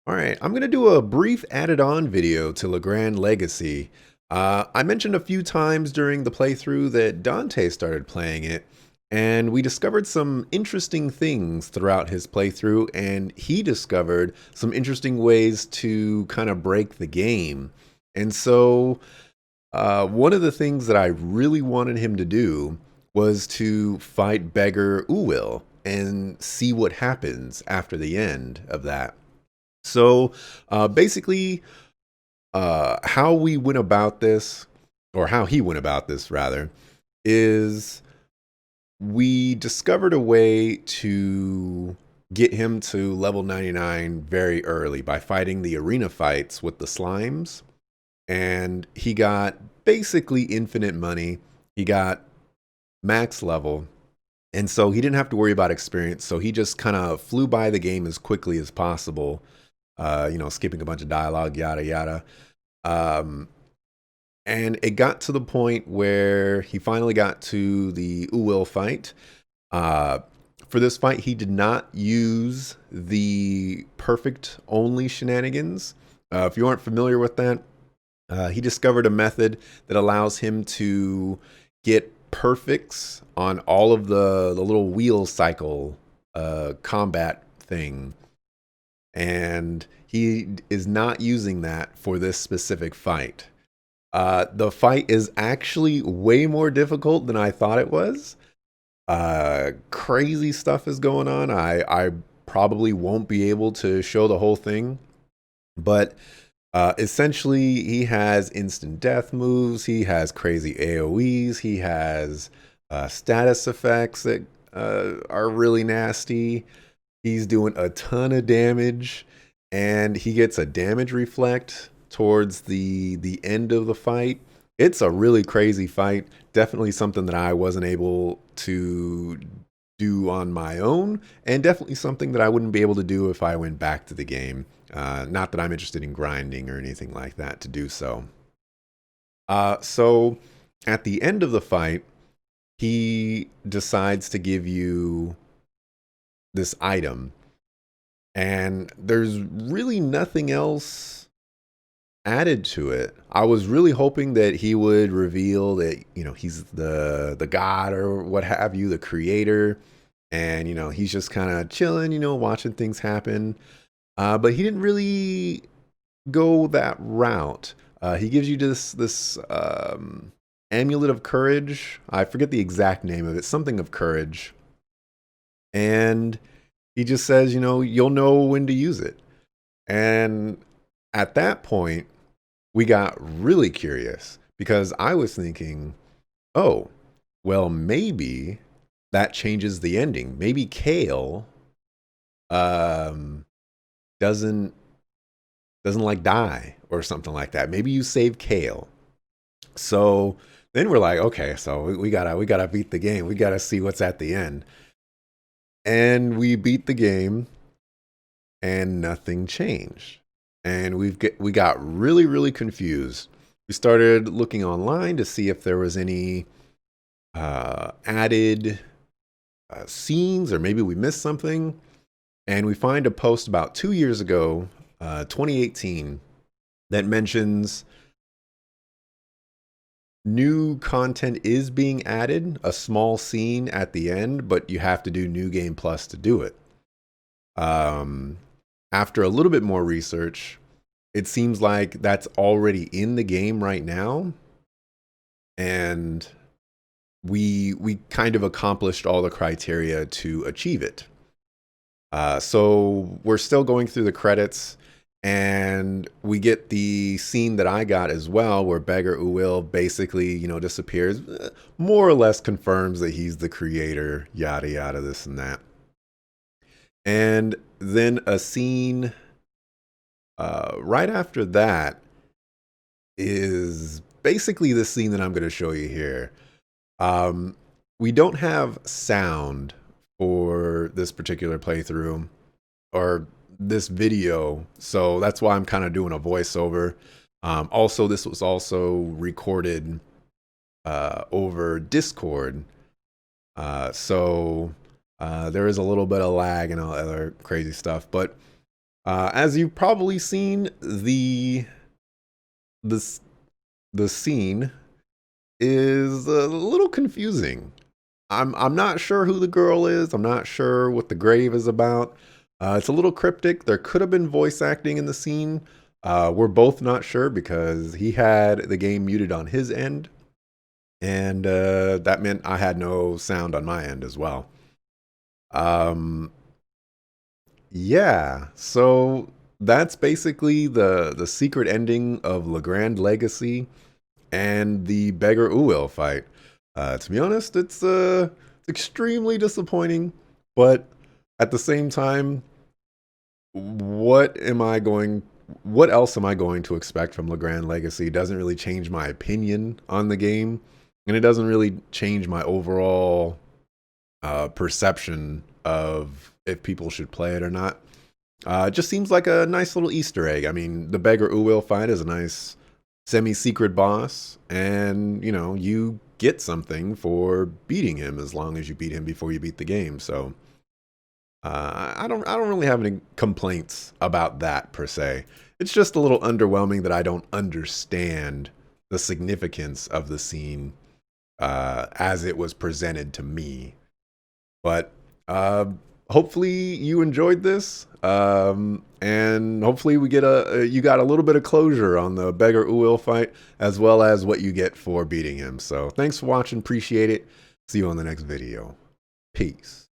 All right, I'm going to do a brief added on video to Legrand Legacy. I mentioned a few times during the playthrough that Dante started playing it, and we discovered some interesting things throughout his playthrough, and he discovered some interesting ways to kind of break the game. And so, one of the things that I really wanted him to do was to fight Beggar Uwil and see what happens after the end of that. So basically, how we went about this, or how he went about this rather, is we discovered a way to get him to level 99 very early by fighting the arena fights with the slimes. And he got basically infinite money. He got max level. And so he didn't have to worry about experience. So he just kind of flew by the game as quickly as possible, skipping a bunch of dialogue, yada, yada. Um, and it got to the point where he finally got to the Uwil fight. Uh, for this fight, he did not use the perfect only shenanigans. If you aren't familiar with that, he discovered a method that allows him to get perfects on all of the little wheel cycle combat thing, and he is not using that for this specific fight. The fight is actually way more difficult than I thought it was. Crazy stuff is going on. I probably won't be able to show the whole thing, but essentially, he has instant death moves. He has crazy AoEs. He has status effects that are really nasty. He's doing a ton of damage, and he gets a damage reflect towards the end of the fight. It's a really crazy fight. Definitely something that I wasn't able to do on my own, and definitely something that I wouldn't be able to do if I went back to the game. Not that I'm interested in grinding or anything like that to do so. So at the end of the fight, he decides to give you this item, and there's really nothing else added to it. I was really hoping that he would reveal that, he's the god or what have you, the creator, and he's just kind of chilling, watching things happen. But he didn't really go that route. He gives you this amulet of courage. I forget the exact name of it, something of courage, and he just says, you'll know when to use it. And at that point, we got really curious because I was thinking, oh, well, maybe that changes the ending. Maybe Kale um, doesn't like die or something like that. Maybe you save Kale. So then we're like, okay, so we gotta beat the game. We gotta see what's at the end. And we beat the game, and nothing changed. And we got really confused. We started looking online to see if there was any added scenes, or maybe we missed something. And we find a post about 2 years ago, 2018, that mentions new content is being added, a small scene at the end, but you have to do New Game Plus to do it. Um, After a little bit more research, it seems like that's already in the game right now, and we kind of accomplished all the criteria to achieve it. So we're still going through the credits, and we get the scene that I got as well, where Beggar Uwil basically, disappears, more or less confirms that he's the creator, yada yada, this and that. And then a scene right after that is basically the scene that I'm going to show you here. Um, we don't have sound for this particular playthrough or this video, so that's why I'm kind of doing a voiceover. Also, this was also recorded over Discord, so there is a little bit of lag and all other crazy stuff. But As you've probably seen, the the scene is a little confusing. I'm not sure who the girl is. I'm not sure what the grave is about. It's a little cryptic. There could have been voice acting in the scene. We're both not sure because he had the game muted on his end, and that meant I had no sound on my end as well. Um, yeah, so that's basically the secret ending of Legrand Legacy and the Beggar Uwil fight. To be honest, it's extremely disappointing, but at the same time, what am I going? What else am I going to expect from Legrand Legacy? It doesn't really change my opinion on the game, and it doesn't really change my overall perception of if people should play it or not. It just seems like a nice little Easter egg. I mean, the Beggar Uwil fight is a nice semi-secret boss, and you get something for beating him as long as you beat him before you beat the game. So I don't really have any complaints about that per se. It's just a little underwhelming that I don't understand the significance of the scene as it was presented to me. But uh, hopefully you enjoyed this, and hopefully we get you got a little bit of closure on the Beggar Uwil fight, as well as what you get for beating him. So thanks for watching, appreciate it. See you on the next video. Peace.